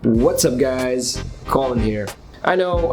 What's up guys, Colin here. I know,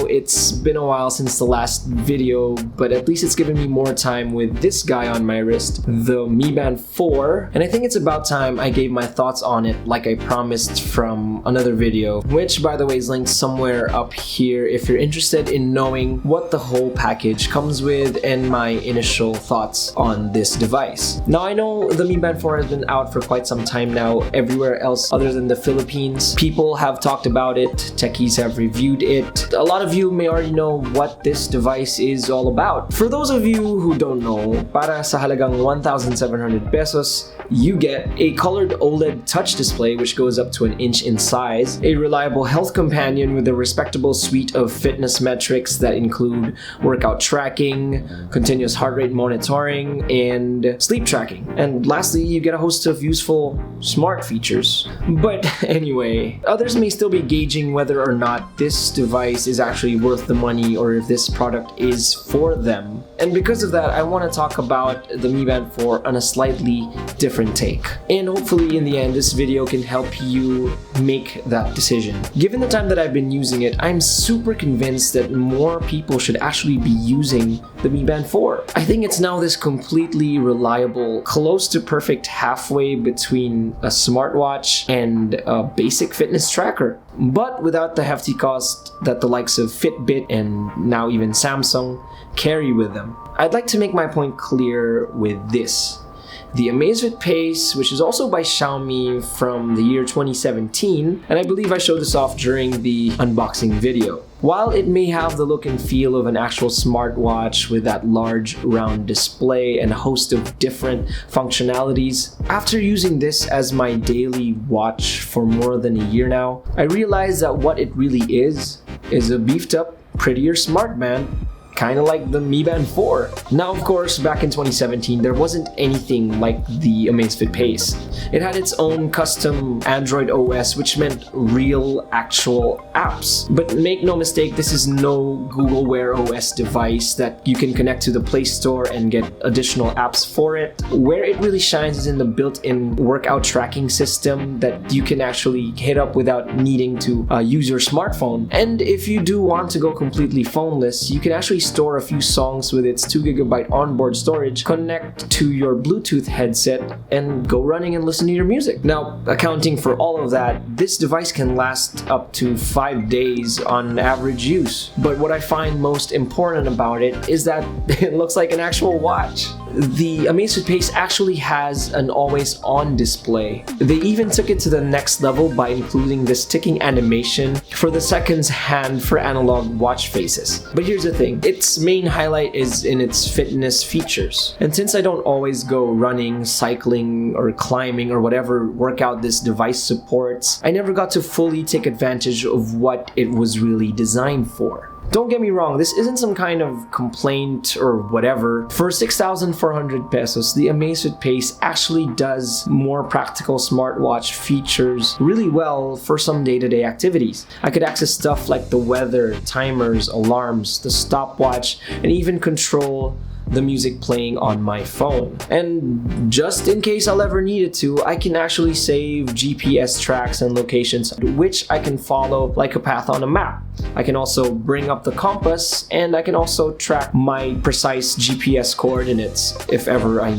it's been a while since the last video, but at least it's given me more time with this guy on my wrist, the Mi Band 4, and I think it's about time I gave my thoughts on it like I promised from another video, which by the way is linked somewhere up here if you're interested in knowing what the whole package comes with and my initial thoughts on this device. Now I know the Mi Band 4 has been out for quite some time now. Everywhere else other than the Philippines, people have talked about it, techies have reviewed it. A lot of you may already know what this device is all about. For those of you who don't know, para sa halagang 1,700 pesos, you get a colored OLED touch display which goes up to 1 inch in size, a reliable health companion with a respectable suite of fitness metrics that include workout tracking, continuous heart rate monitoring, and sleep tracking. And lastly, you get a host of useful smart features. But anyway, others may still be gauging whether or not this device is actually worth the money or if this product is for them. And because of that, I want to talk about the Mi Band 4 on a slightly different take. And hopefully in the end, this video can help you make that decision. Given the time that I've been using it, I'm super convinced that more people should actually be using the Mi Band 4. I think it's now this completely reliable, close to perfect halfway between a smartwatch and a basic fitness tracker, but without the hefty cost that the likes of Fitbit and now even Samsung carry with them. I'd like to make my point clear with this. The Amazfit Pace, which is also by Xiaomi from the year 2017, and I believe I showed this off during the unboxing video. While it may have the look and feel of an actual smartwatch with that large round display and a host of different functionalities, after using this as my daily watch for more than a year now, I realized that what it really is a beefed up, prettier smart band, kind of like the Mi Band 4. Now, of course, back in 2017, there wasn't anything like the Amazfit Pace. It had its own custom Android OS, which meant real, actual apps. But make no mistake, this is no Google Wear OS device that you can connect to the Play Store and get additional apps for it. Where it really shines is in the built-in workout tracking system that you can actually hit up without needing to use your smartphone. And if you do want to go completely phoneless, you can actually store a few songs with its 2GB onboard storage, connect to your Bluetooth headset, and go running and listen to your music. Now, accounting for all of that, this device can last up to 5 days on average use. But what I find most important about it is that it looks like an actual watch. The Amazfit Pace actually has an always-on display. They even took it to the next level by including this ticking animation for the seconds hand for analog watch faces. But here's the thing, its main highlight is in its fitness features. And since I don't always go running, cycling, or climbing, or whatever workout this device supports, I never got to fully take advantage of what it was really designed for. Don't get me wrong, this isn't some kind of complaint or whatever. For 6,400 pesos, the Amazfit Pace actually does more practical smartwatch features really well for some day-to-day activities. I could access stuff like the weather, timers, alarms, the stopwatch, and even control the music playing on my phone. And just in case I'll ever need it to, I can actually save GPS tracks and locations which I can follow like a path on a map. I can also bring up the compass, and I can also track my precise GPS coordinates if ever I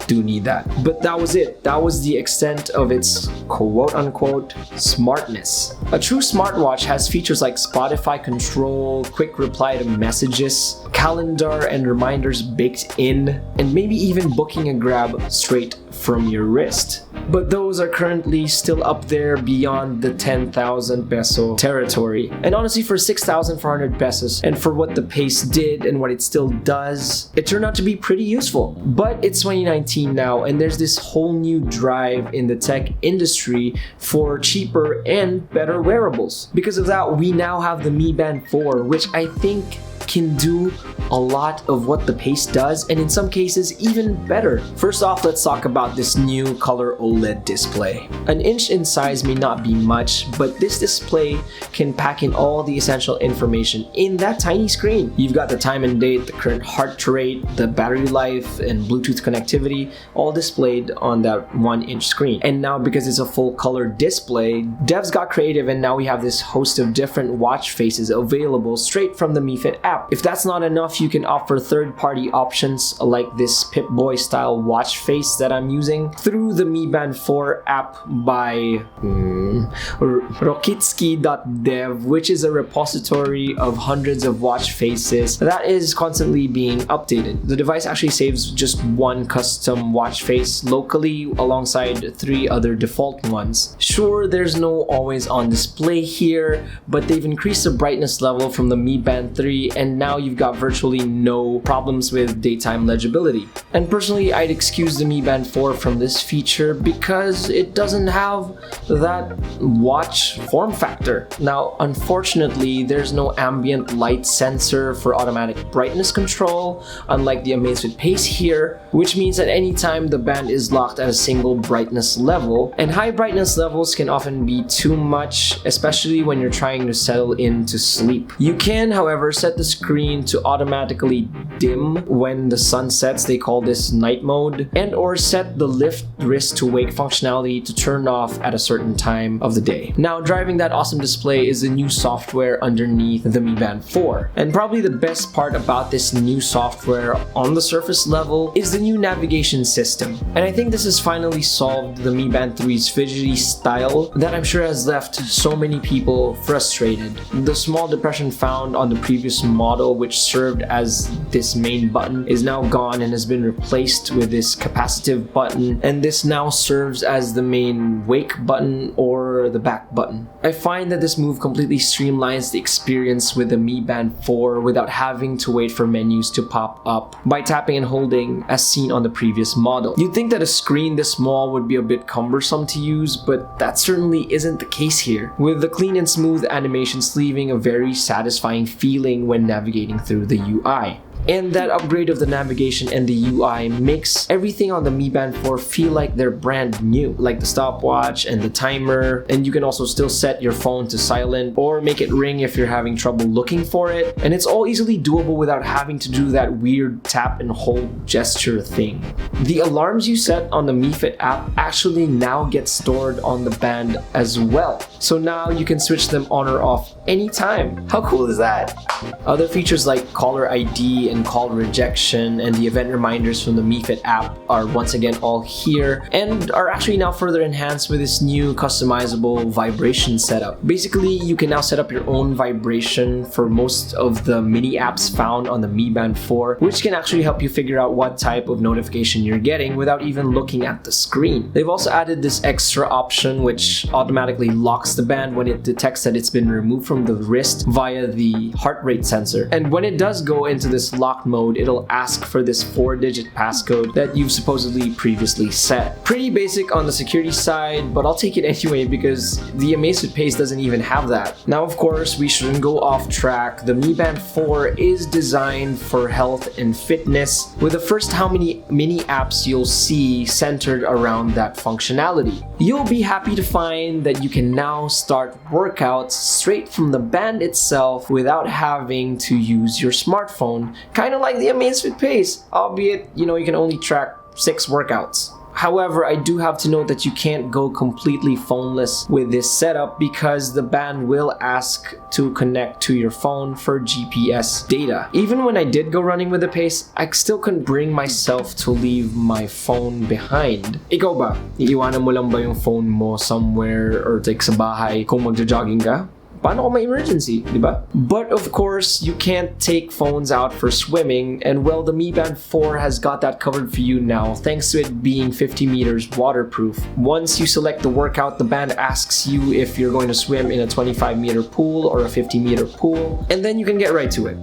do need that. But that was it. That was the extent of its quote-unquote smartness. A true smartwatch has features like Spotify control, quick reply to messages, calendar and reminders baked in, and maybe even booking a grab straight from your wrist. But those are currently still up there beyond the 10,000 peso territory. And honestly, for 6,400 pesos and for what the Pace did and what it still does, it turned out to be pretty useful. But it's 2019 now, and there's this whole new drive in the tech industry for cheaper and better wearables. Because of that, we now have the Mi Band 4, which I think can do a lot of what the Pace does, and in some cases even better. First off, let's talk about this new color OLED display. An inch in size may not be much, but this display can pack in all the essential information in that tiny screen. You've got the time and date, the current heart rate, the battery life, and Bluetooth connectivity, all displayed on that 1-inch screen. And now, because it's a full color display, devs got creative, and now we have this host of different watch faces available straight from the Mi Fit app. If that's not enough, you can offer third-party options like this Pip-Boy style watch face that I'm using through the Mi Band 4 app by Rokitsky.dev, which is a repository of hundreds of watch faces that is constantly being updated. The device actually saves just one custom watch face locally alongside 3 other default ones. Sure, there's no always on display here, but they've increased the brightness level from the Mi Band 3, and now you've got virtually no problems with daytime legibility. And personally, I'd excuse the Mi Band 4 from this feature because it doesn't have that watch form factor. Now, unfortunately, there's no ambient light sensor for automatic brightness control, unlike the Amazfit Pace here, which means that anytime the band is locked at a single brightness level, and high brightness levels can often be too much, especially when you're trying to settle into sleep. You can, however, set the screen to automatically dim when the sun sets, they call this night mode, and or set the lift wrist to wake functionality to turn off at a certain time of the day. Now, driving that awesome display is the new software underneath the Mi Band 4. And probably the best part about this new software on the surface level is the new navigation system. And I think this has finally solved the Mi Band 3's fidgety style that I'm sure has left so many people frustrated. The small depression found on the previous model, which served as this main button, is now gone and has been replaced with this capacitive button, and this now serves as the main wake button or the back button. I find that this move completely streamlines the experience with the Mi Band 4 without having to wait for menus to pop up by tapping and holding as seen on the previous model. You'd think that a screen this small would be a bit cumbersome to use, but that certainly isn't the case here, with the clean and smooth animations leaving a very satisfying feeling when navigating through the UI. And that upgrade of the navigation and the UI makes everything on the Mi Band 4 feel like they're brand new, like the stopwatch and the timer, and you can also still set your phone to silent or make it ring if you're having trouble looking for it, and it's all easily doable without having to do that weird tap and hold gesture thing. The alarms you set on the Mi Fit app actually now get stored on the band as well, so now you can switch them on or off anytime. How cool is that? Other features like caller ID and call rejection and the event reminders from the Mi Fit app are once again all here and are actually now further enhanced with this new customizable vibration setup. Basically, you can now set up your own vibration for most of the mini apps found on the Mi Band 4, which can actually help you figure out what type of notification you're getting without even looking at the screen. They've also added this extra option which automatically locks the band when it detects that it's been removed from the wrist via the heart rate sensor. And when it does go into this locked mode, it'll ask for this 4-digit passcode that you've supposedly previously set. Pretty basic on the security side, but I'll take it anyway because the Amazfit Pace doesn't even have that. Now, of course, we shouldn't go off track. The Mi Band 4 is designed for health and fitness, with the first how many mini apps you'll see centered around that functionality. You'll be happy to find that you can now start workouts straight from the band itself without having to use your smartphone, kind of like the Amazfit Pace, albeit, you can only track 6 workouts. However, I do have to note that you can't go completely phoneless with this setup because the band will ask to connect to your phone for GPS data. Even when I did go running with the Pace, I still couldn't bring myself to leave my phone behind. Ikaw ba? Iiwanan mo lang ba yung phone mo somewhere or like sa bahay kung magja-jogging ka? Paano kung may emergency, di ba? But of course, you can't take phones out for swimming, and well, the Mi Band 4 has got that covered for you now, thanks to it being 50 meters waterproof. Once you select the workout, the band asks you if you're going to swim in a 25-meter pool or a 50-meter pool, and then you can get right to it.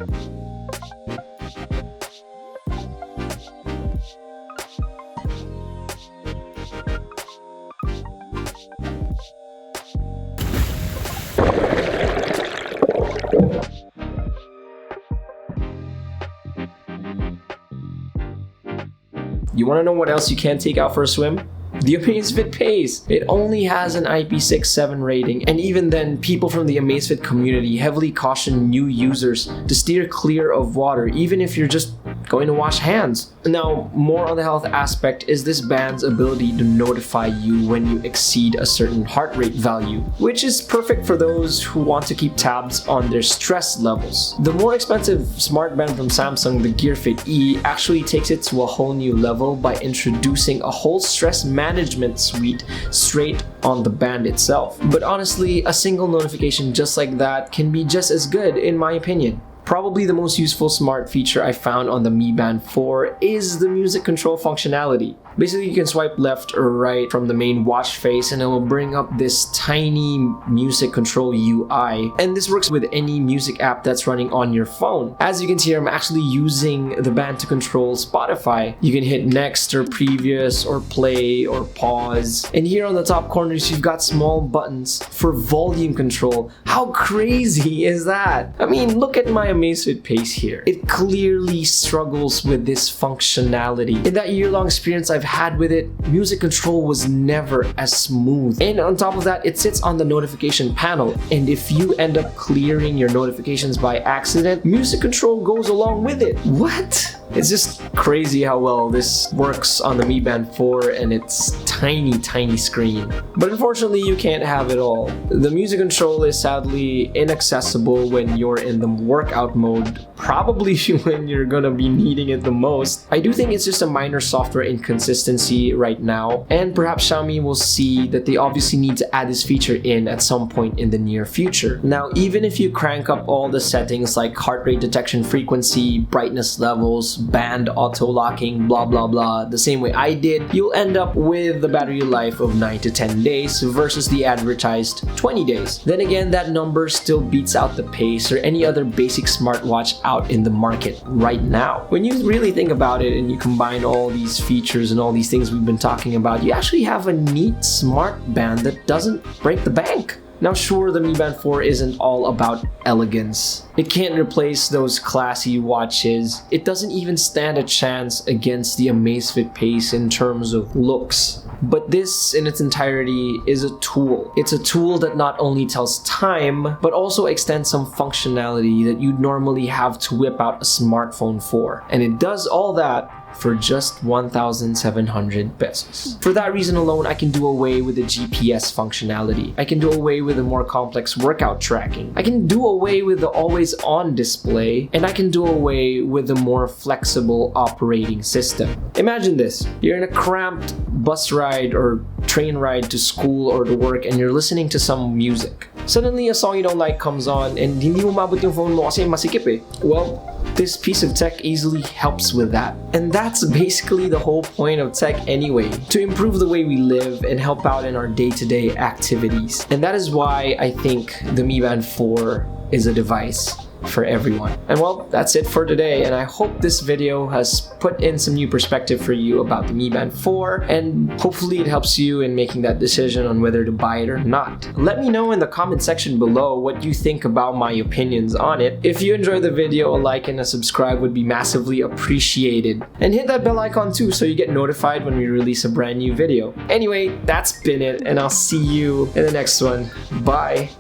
wanna know what else you can't take out for a swim? The Amazfit Pace. It only has an IP67 rating, and even then, people from the Amazfit community heavily caution new users to steer clear of water, even if you're just going to wash hands. Now, more on the health aspect is this band's ability to notify you when you exceed a certain heart rate value, which is perfect for those who want to keep tabs on their stress levels. The more expensive smart band from Samsung, the Gear Fit E, actually takes it to a whole new level by introducing a whole stress management suite straight on the band itself. But honestly, a single notification just like that can be just as good in my opinion. Probably the most useful smart feature I found on the Mi Band 4 is the music control functionality. Basically, you can swipe left or right from the main watch face and it will bring up this tiny music control UI. And this works with any music app that's running on your phone. As you can see here, I'm actually using the band to control Spotify. You can hit next or previous or play or pause. And here on the top corners, you've got small buttons for volume control. How crazy is that? I mean, look at my Amazfit Pace here. It clearly struggles with this functionality. In that year-long experience I've had with it, music control was never as smooth. And on top of that, it sits on the notification panel. And if you end up clearing your notifications by accident, music control goes along with it. What? It's just crazy how well this works on the Mi Band 4 and its tiny screen. But unfortunately, you can't have it all. The music control is sadly inaccessible when you're in the workout mode, probably when you're gonna be needing it the most. I do think it's just a minor software inconsistency right now, and perhaps Xiaomi will see that they obviously need to add this feature in at some point in the near future. Now, even if you crank up all the settings like heart rate detection frequency, brightness levels, band auto locking, blah blah blah, the same way I did, you'll end up with the battery life of 9 to 10 days versus the advertised 20 days. Then again, that number still beats out the Pace or any other basic smartwatch out in the market right now. When you really think about it and you combine all these features and all these things we've been talking about, you actually have a neat smart band that doesn't break the bank. Now sure, the Mi Band 4 isn't all about elegance. It can't replace those classy watches. It doesn't even stand a chance against the Amazfit Pace in terms of looks. But this in its entirety is a tool. It's a tool that not only tells time, but also extends some functionality that you'd normally have to whip out a smartphone for. And it does all that for just 1,700 pesos. For that reason alone, I can do away with the GPS functionality. I can do away with the more complex workout tracking. I can do away with the always on display, and I can do away with the more flexible operating system. Imagine this, you're in a cramped bus ride or train ride to school or to work and you're listening to some music. Suddenly, a song you don't like comes on and hindi mo mabot yung phone mo kasi masikip eh. Well, this piece of tech easily helps with that. And that's basically the whole point of tech anyway, to improve the way we live and help out in our day-to-day activities. And that is why I think the Mi Band 4 is a device for everyone. And well, that's it for today, and I hope this video has put in some new perspective for you about the Mi Band 4, and hopefully it helps you in making that decision on whether to buy it or not. Let me know in the comment section below what you think about my opinions on it. If you enjoyed the video, a like and a subscribe would be massively appreciated. And hit that bell icon too so you get notified when we release a brand new video. Anyway, that's been it, and I'll see you in the next one. Bye!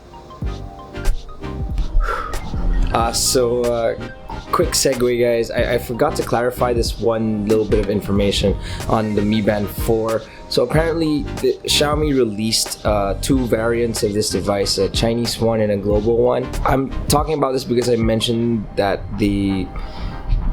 Quick segue guys, I forgot to clarify this one little bit of information on the Mi Band 4. So apparently Xiaomi released two variants of this device, a Chinese one and a global one. I'm talking about this because I mentioned that the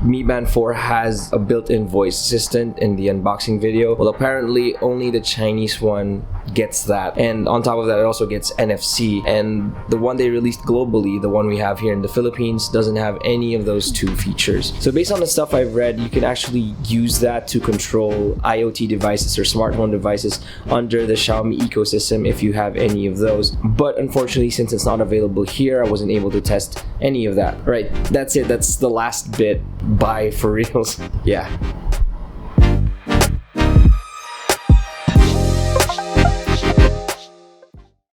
Mi Band 4 has a built-in voice assistant in the unboxing video. Well, apparently only the Chinese one gets that, and on top of that it also gets NFC, and the one they released globally, the one we have here in the Philippines, doesn't have any of those two features. So based on the stuff I've read, you can actually use that to control IoT devices or smartphone devices under the Xiaomi ecosystem if you have any of those. But unfortunately, since it's not available here, I wasn't able to test any of that. Right, that's it, that's the last bit. Bye for reals. Yeah.